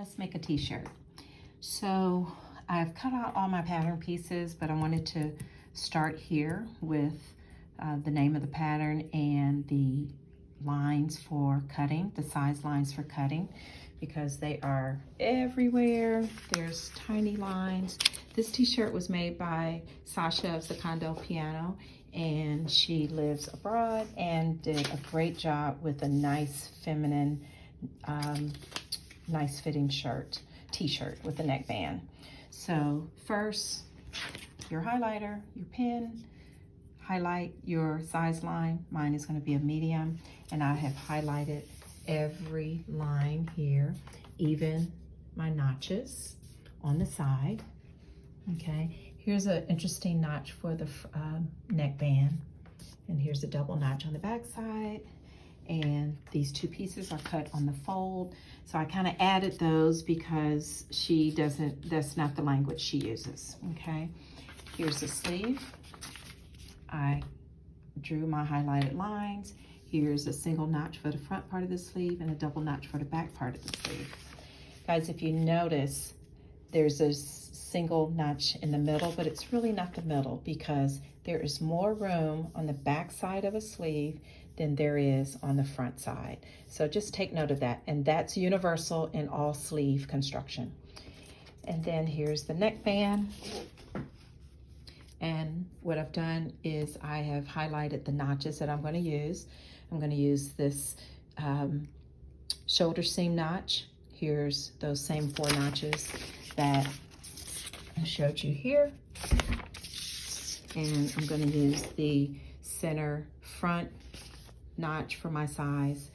Let's make a t-shirt. So I've cut out all my pattern pieces, but I wanted to start here with the name of the pattern and the lines for cutting, the size lines for cutting, because they are everywhere. There's tiny lines. This t-shirt was made by Sasha of Secondo Piano, and she lives abroad and did a great job with a nice feminine, nice fitting t-shirt with a neckband. So first, your highlighter, your pen, highlight your size line. Mine is going to be a medium, and I have highlighted every line here, even my notches on the side. Okay, here's an interesting notch for the neckband, and here's a double notch on the back side, and these two pieces are cut on the fold. So I kind of added those because that's not the language she uses. Okay, here's the sleeve. I drew my highlighted lines. Here's a single notch for the front part of the sleeve and a double notch for the back part of the sleeve. Guys, if you notice, there's a single notch in the middle, but it's really not the middle because there is more room on the back side of a sleeve than there is on the front side. So just take note of that, and that's universal in all sleeve construction. And then here's the neckband. And what I've done is I have highlighted the notches that I'm going to use. I'm going to use this shoulder seam notch. Here's those same 4 notches that I showed you here. And I'm going to use the center front notch for my size,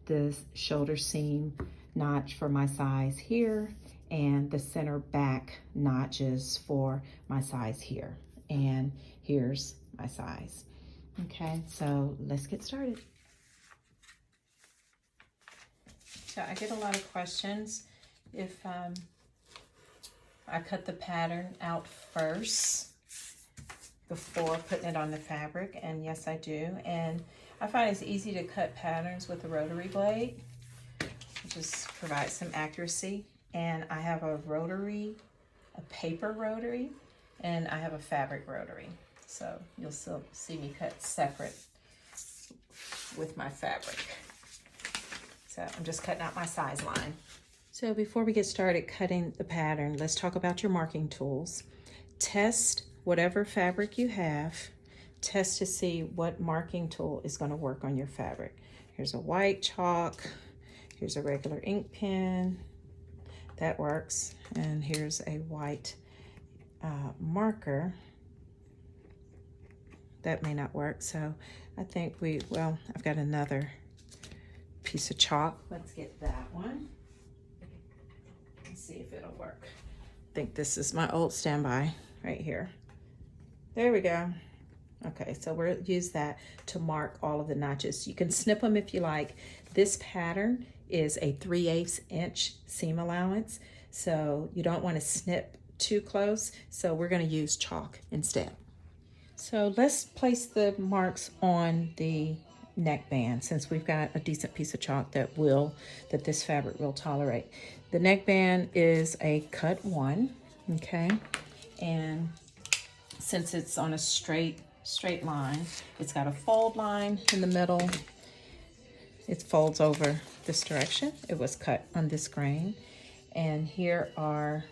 the shoulder seam notch for my size here, and the center back notches for my size here. And here's my size. Okay, so let's get started. So I get a lot of questions if I cut the pattern out first before putting it on the fabric, and yes, I do. And I find it's easy to cut patterns with a rotary blade. It just provides some accuracy. And I have a paper rotary, and I have a fabric rotary. So you'll still see me cut separate with my fabric. So I'm just cutting out my size line. So before we get started cutting the pattern, let's talk about your marking tools. Test whatever fabric you have. Test to see what marking tool is going to work on your fabric. Here's a white chalk. Here's a regular ink pen. That works. And here's a white marker. That may not work. So I think I've got another piece of chalk. Let's get that one. Let's see if it'll work. I think this is my old standby right here. There we go. Okay, so we'll use that to mark all of the notches. You can snip them if you like. This pattern is a 3/8 inch seam allowance, so you don't want to snip too close, so we're going to use chalk instead. So let's place the marks on the neckband, since we've got a decent piece of chalk that this fabric will tolerate. The neckband is a cut 1, okay, and since it's on a straight line, it's got a fold line in the middle. It folds over this direction. It was cut on this grain, and here are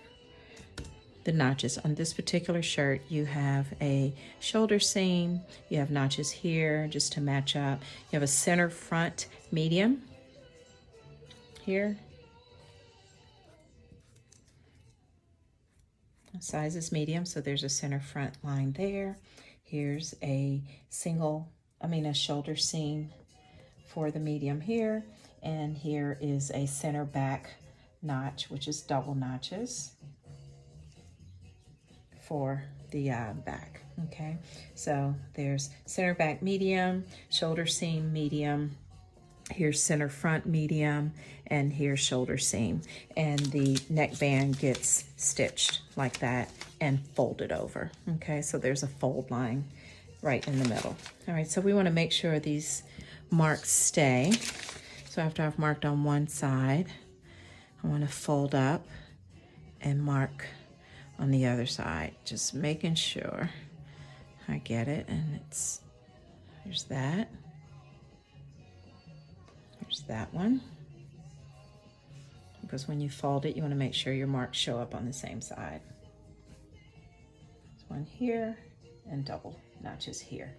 the notches. On this particular shirt, you have a shoulder seam, you have notches here just to match up, you have a center front medium here. Size is medium, so there's a center front line there. Here's a shoulder seam for the medium here, and here is a center back notch, which is double notches for the back. Okay, so there's center back medium, shoulder seam medium, here's center front medium, and here's shoulder seam, and the neckband gets stitched like that and folded over. Okay, so there's a fold line right in the middle. All right, so we want to make sure these marks stay. So after I've marked on one side, I want to fold up and mark on the other side, just making sure I get it. And there's that. There's that one. Because when you fold it, you want to make sure your marks show up on the same side. There's one here and double notches here.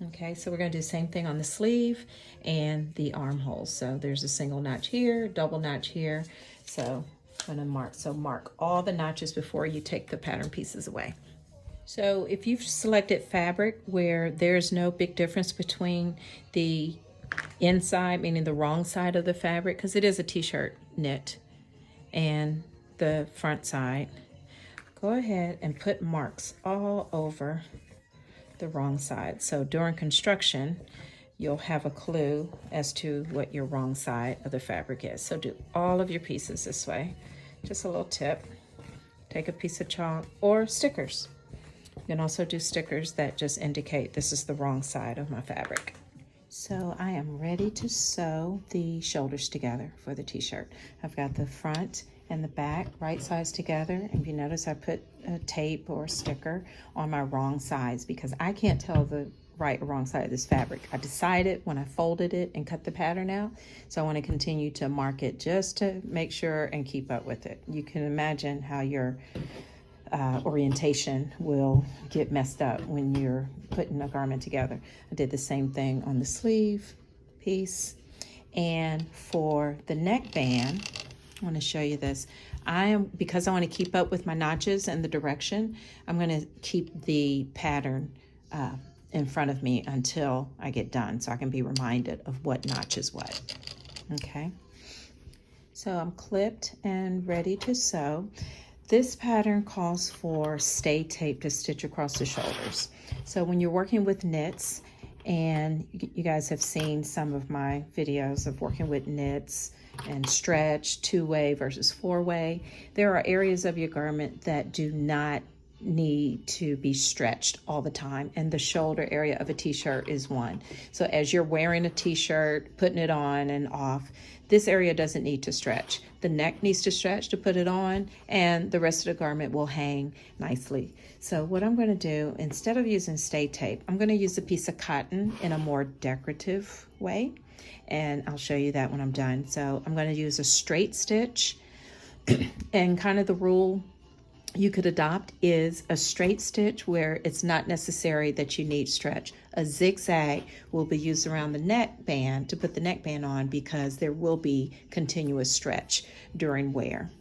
Okay, so we're going to do the same thing on the sleeve and the armholes. So there's a single notch here, double notch here. So I'm going to mark. So mark all the notches before you take the pattern pieces away. So if you've selected fabric where there's no big difference between the inside, meaning the wrong side of the fabric, because it is a t-shirt knit, and the front side, go ahead and put marks all over the wrong side. So during construction, you'll have a clue as to what your wrong side of the fabric is. So do all of your pieces this way. Just a little tip. Take a piece of chalk or stickers. You can also do stickers that just indicate this is the wrong side of my fabric. So I am ready to sew the shoulders together for the t-shirt. I've got the front and the back right sides together. And if you notice, I put a tape or a sticker on my wrong sides because I can't tell the right or wrong side of this fabric. I decided when I folded it and cut the pattern out, so I want to continue to mark it just to make sure and keep up with it. You can imagine how your orientation will get messed up when you're putting a garment together. I did the same thing on the sleeve piece. And for the neckband, I want to show you this. Because I want to keep up with my notches and the direction, I'm going to keep the pattern in front of me until I get done so I can be reminded of what notch is what. Okay, so I'm clipped and ready to sew. This pattern calls for stay tape to stitch across the shoulders. So when you're working with knits, and you guys have seen some of my videos of working with knits and stretch, 2-way versus 4-way, there are areas of your garment that do not need to be stretched all the time, and the shoulder area of a t-shirt is one. So as you're wearing a t-shirt, putting it on and off, this area doesn't need to stretch. The neck needs to stretch to put it on, and the rest of the garment will hang nicely. So what I'm going to do, instead of using stay tape, I'm going to use a piece of cotton in a more decorative way, and I'll show you that when I'm done. So I'm going to use a straight stitch, and kind of the rule you could adopt is a straight stitch where it's not necessary that you need stretch. A zigzag will be used around the neckband to put the neckband on because there will be continuous stretch during wear.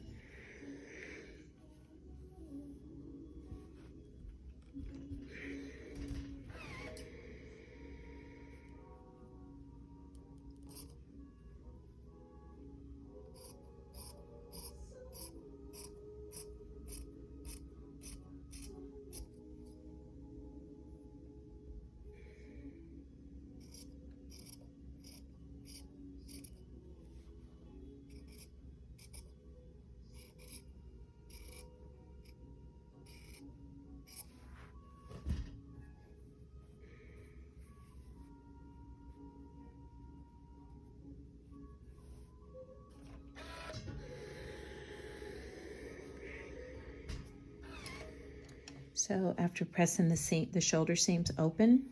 So after pressing the shoulder seams open,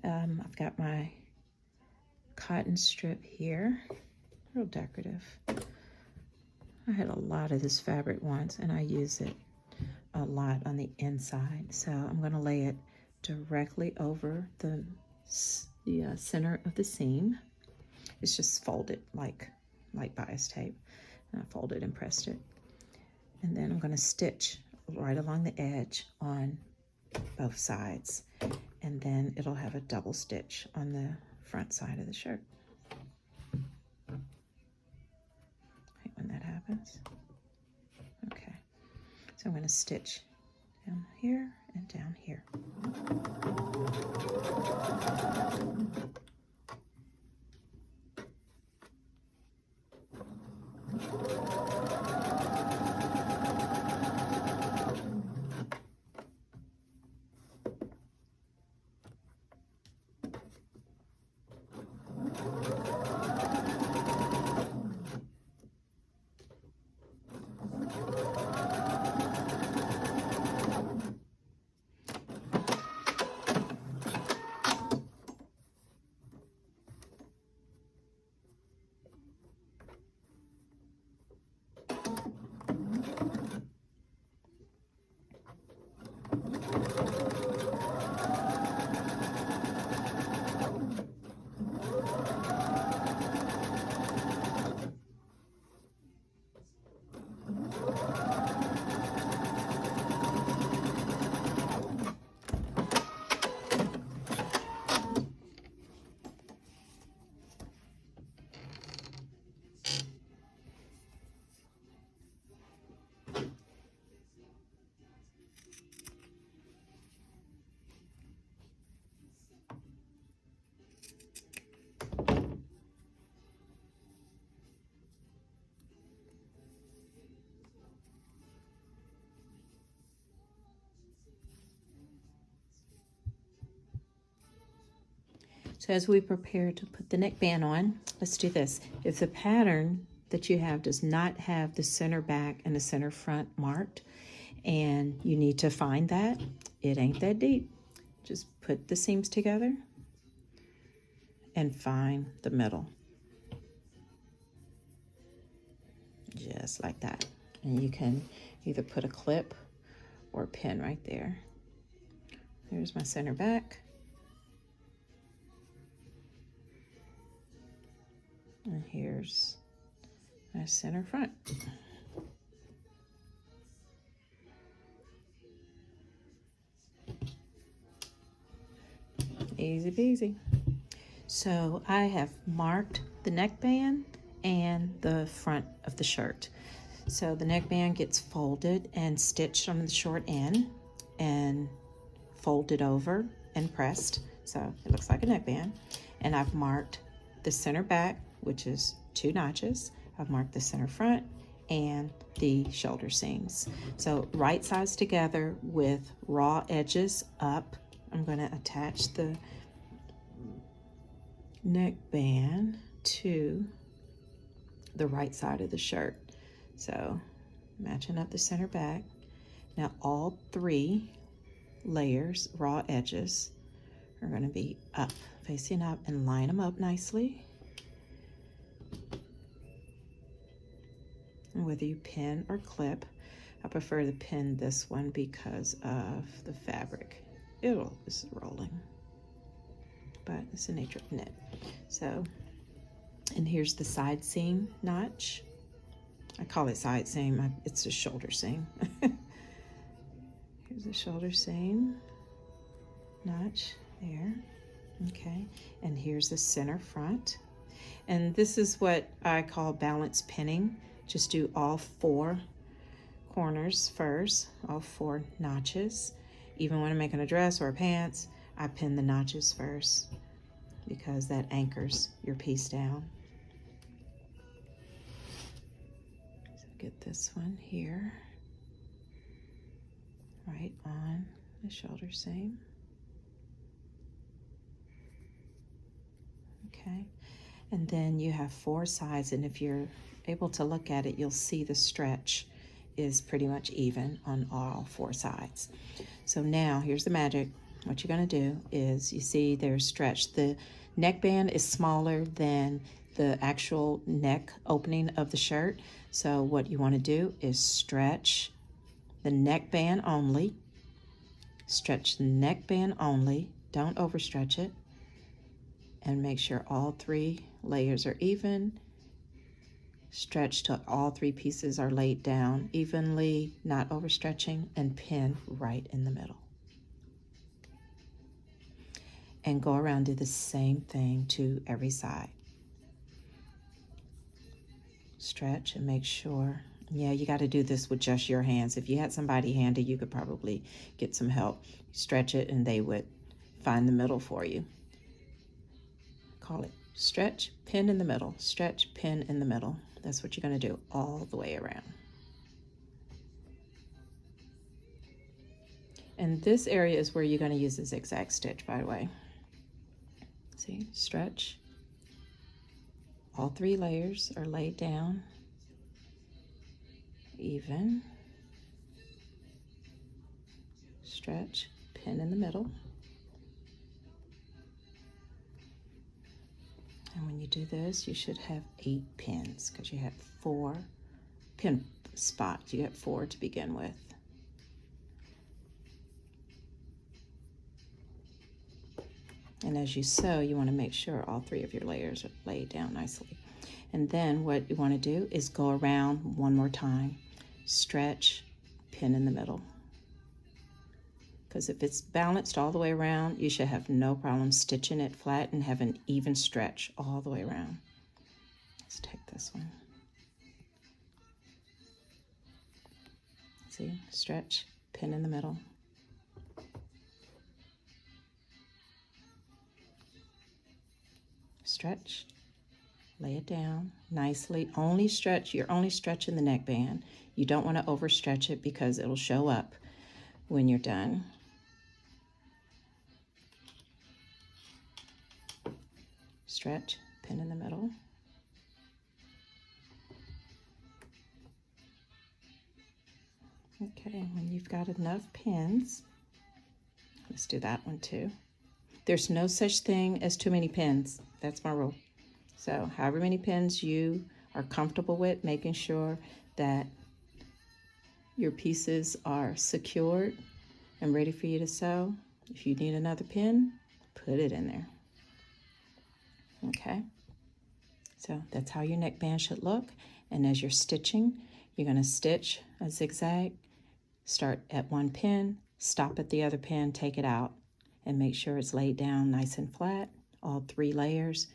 I've got my cotton strip here, real decorative. I had a lot of this fabric once and I use it a lot on the inside. So I'm going to lay it directly over the center of the seam. It's just folded like bias tape. And I folded and pressed it. And then I'm going to stitch right along the edge on both sides, and then it'll have a double stitch on the front side of the shirt. Right when that happens. Okay, so I'm going to stitch down here and down here. So as we prepare to put the neckband on, let's do this. If the pattern that you have does not have the center back and the center front marked, and you need to find that, it ain't that deep. Just put the seams together and find the middle. Just like that. And you can either put a clip or a pin right there. There's my center back. And here's my center front. Easy peasy. So I have marked the neckband and the front of the shirt. So the neckband gets folded and stitched on the short end and folded over and pressed. So it looks like a neckband. And I've marked the center back, which is 2 notches. I've marked the center front and the shoulder seams. So right sides together with raw edges up. I'm going to attach the neckband to the right side of the shirt. So matching up the center back. Now all 3 layers, raw edges, are going to be up, facing up, and line them up nicely. And whether you pin or clip, I prefer to pin this one because of the fabric. This is rolling, but it's the nature of knit. So, and here's the side seam notch. I call it side seam, it's a shoulder seam. Here's the shoulder seam notch there. Okay, and here's the center front. And this is what I call balance pinning. Just do all 4 corners first, all 4 notches. Even when I'm making a dress or a pants, I pin the notches first because that anchors your piece down. So get this one here, right on the shoulder seam. Okay, and then you have 4 sides, and if you're able to look at it, you'll see the stretch is pretty much even on all 4 sides. So now here's the magic. What you're going to do is, you see there's stretch. The neckband is smaller than the actual neck opening of the shirt. So what you want to do is stretch the neckband only. Stretch the neckband only. Don't overstretch it. And make sure all 3 layers are even. Stretch till all 3 pieces are laid down evenly, not overstretching, and pin right in the middle. And go around, do the same thing to every side. Stretch and make sure, yeah, you got to do this with just your hands. If you had somebody handy, you could probably get some help. Stretch it and they would find the middle for you. Call it stretch, pin in the middle, stretch, pin in the middle. That's what you're going to do all the way around. And this area is where you're going to use the zigzag stitch, by the way. See, stretch. All 3 layers are laid down even. Stretch, pin in the middle. And when you do this, you should have 8 pins because you have 4 pin spots. You have 4 to begin with. And as you sew, you want to make sure all 3 of your layers are laid down nicely. And then what you want to do is go around one more time. Stretch, pin in the middle. Because if it's balanced all the way around, you should have no problem stitching it flat and have an even stretch all the way around. Let's take this one. See, stretch, pin in the middle. Stretch, lay it down nicely. Only stretch, you're only stretching the neckband. You don't want to overstretch it because it'll show up when you're done. stretch, pin in the middle. Okay, when you've got enough pins, let's do that one too. There's no such thing as too many pins. That's my rule. So however many pins you are comfortable with, making sure that your pieces are secured and ready for you to sew. If you need another pin, put it in there. Okay, so that's how your neckband should look. And as you're stitching, you're going to stitch a zigzag, start at one pin, stop at the other pin, take it out, and make sure it's laid down nice and flat, all 3 layers.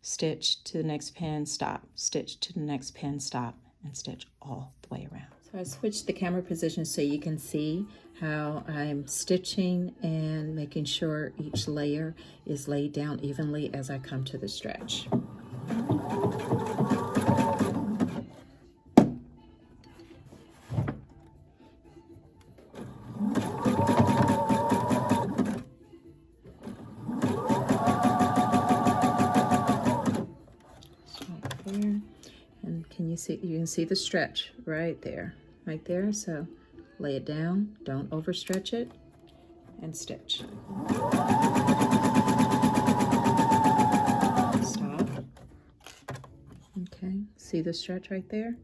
Stitch to the next pin, stop, stitch to the next pin, stop, and stitch all the way around. So I switched the camera position so you can see how I'm stitching and making sure each layer is laid down evenly as I come to the stretch. You can see the stretch right there. So lay it down, don't overstretch it, and stitch. Stop. Okay, see the stretch right there?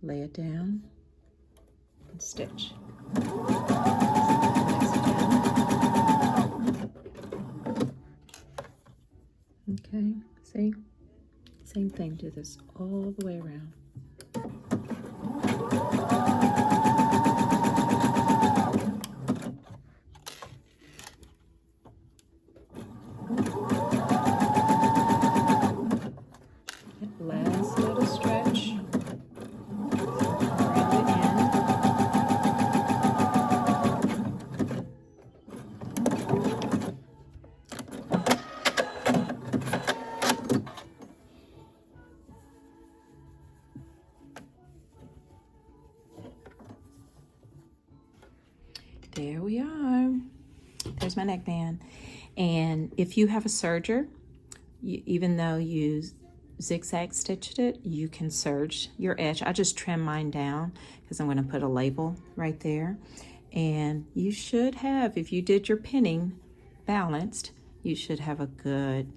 Lay it down and stitch. Okay, see? Same thing, do this all the way around. Last little stretch. Around the end. There we are. There's my neckband. And if you have a serger, even though you zigzag stitched it, you can serge your edge. I just trim mine down because I'm going to put a label right there. And you should have, if you did your pinning balanced, you should have a good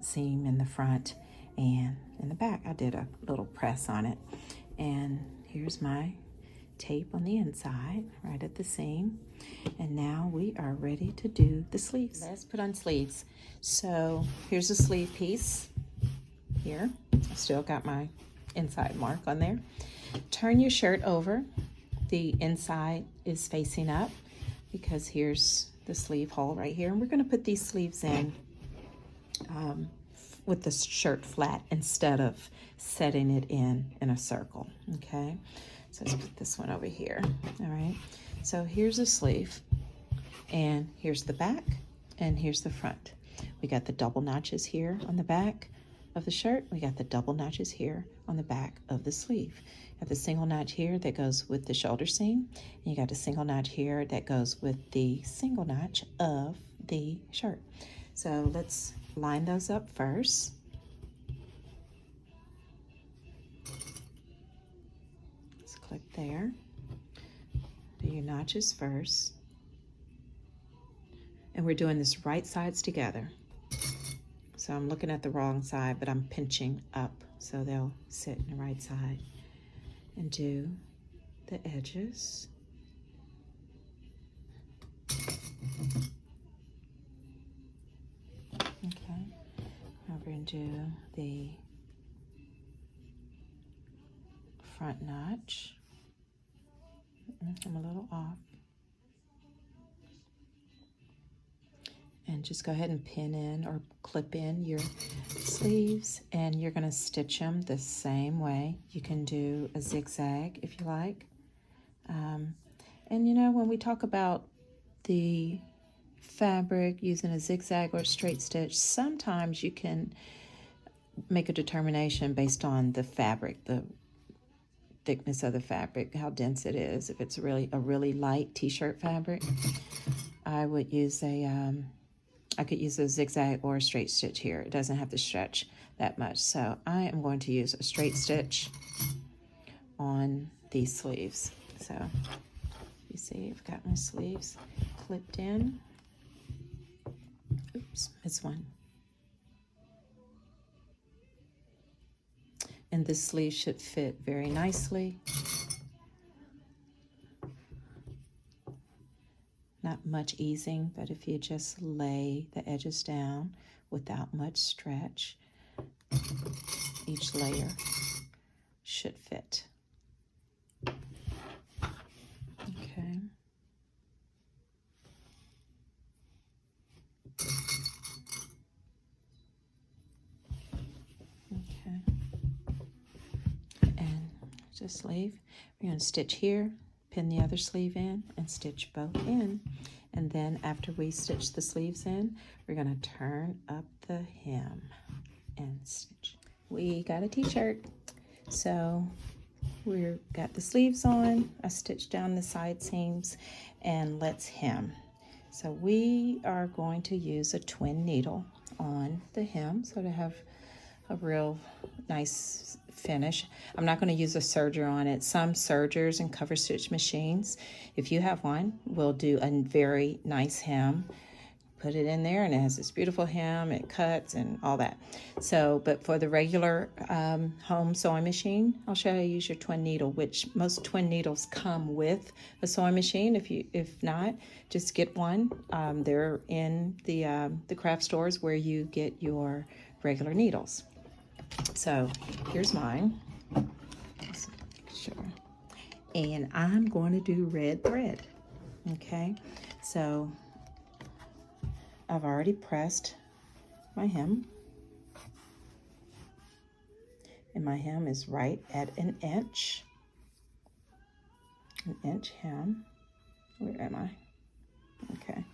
seam in the front and in the back. I did a little press on it. And here's my tape on the inside right at the seam. And now we are ready to do the sleeves. Let's put on sleeves. So here's a sleeve piece here. I still got my inside mark on there. Turn your shirt over. The inside is facing up because here's the sleeve hole right here. And we're going to put these sleeves in with the shirt flat instead of setting it in a circle. Okay, so let's put this one over here. All right, so here's a sleeve, and here's the back, and here's the front. We got the double notches here on the back of the shirt. We got the double notches here on the back of the sleeve. Got the single notch here that goes with the shoulder seam, and you got a single notch here that goes with the single notch of the shirt. So let's line those up first. Let's click there. Do your notches first. And we're doing this right sides together. So I'm looking at the wrong side, but I'm pinching up so they'll sit in the right side. And do the edges. Okay, now we're going to do the front notch. I'm a little off. And just go ahead and pin in or clip in your sleeves, and you're going to stitch them the same way. You can do a zigzag if you like. And you know, when we talk about the fabric using a zigzag or a straight stitch, sometimes you can make a determination based on the fabric, the thickness of the fabric, how dense it is. If it's a really light t-shirt fabric, I would use a I could use a zigzag or a straight stitch here. It doesn't have to stretch that much. So I am going to use a straight stitch on these sleeves. So you see, I've got my sleeves clipped in. Oops, missed one. And this sleeve should fit very nicely. Not much easing, but if you just lay the edges down without much stretch, each layer should fit. Okay. Okay. And this sleeve, we're going to stitch here, pin the other sleeve in, and stitch both in. And then after we stitch the sleeves in, we're going to turn up the hem and stitch. We got a t-shirt. So we've got the sleeves on. I stitched down the side seams, and let's hem. So we are going to use a twin needle on the hem so to have a real nice finish. I'm not going to use a serger on it. Some sergers and cover stitch machines, if you have one, will do a very nice hem. Put it in there and it has this beautiful hem, it cuts and all that. So, but for the regular home sewing machine, I'll show you use your twin needle, which most twin needles come with a sewing machine. If not, just get one. They're in the craft stores where you get your regular needles. So here's mine. Sure. And I'm going to do red thread. Okay, so I've already pressed my hem, and my hem is right at an inch hem. Where am I? Okay.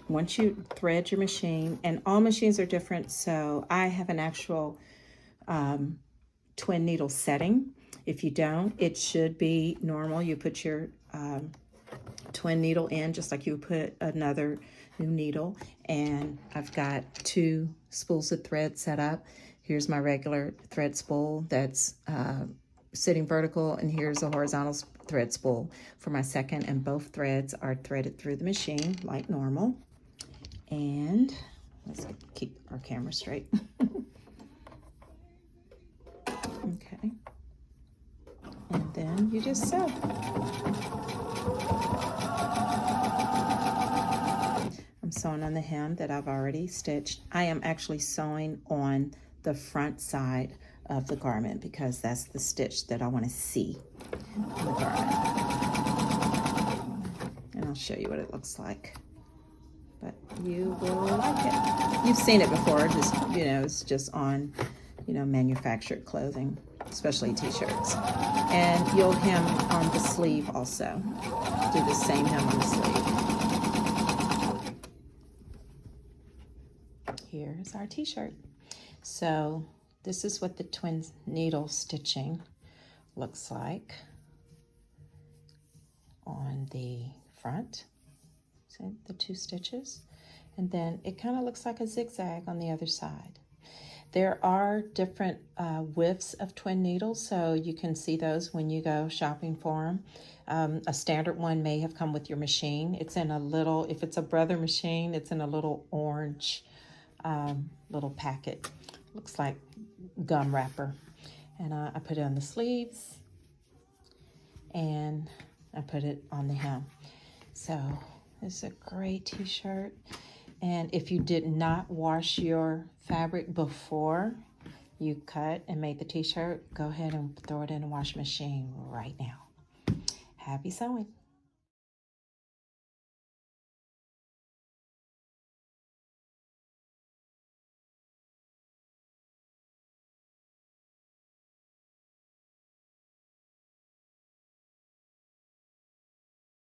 Once you thread your machine, and all machines are different, so I have an actual twin needle setting. If you don't, it should be normal. You put your twin needle in just like you would put another new needle. And I've got 2 spools of thread set up. Here's my regular thread spool that's sitting vertical, and here's a horizontal thread spool for my second, and both threads are threaded through the machine like normal. And let's keep our camera straight. Okay. And then you just sew. I'm sewing on the hem that I've already stitched. I am actually sewing on the front side of the garment because that's the stitch that I want to see on the garment. And I'll show you what it looks like. But you will like it. You've seen it before, just, it's just on, manufactured clothing, especially t-shirts. And you'll hem on the sleeve also. Do the same hem on the sleeve. Here's our t-shirt. So this is what the twin needle stitching looks like on the front. See the 2 stitches? And then it kind of looks like a zigzag on the other side. There are different widths of twin needles, so you can see those when you go shopping for them. A standard one may have come with your machine. It's in a little, if it's a Brother machine, it's in a little orange little packet. Looks like gum wrapper. And I put it on the sleeves, and I put it on the hem. So it's a great t-shirt. And if you did not wash your fabric before you cut and made the t-shirt, go ahead and throw it in the wash machine right now. Happy sewing.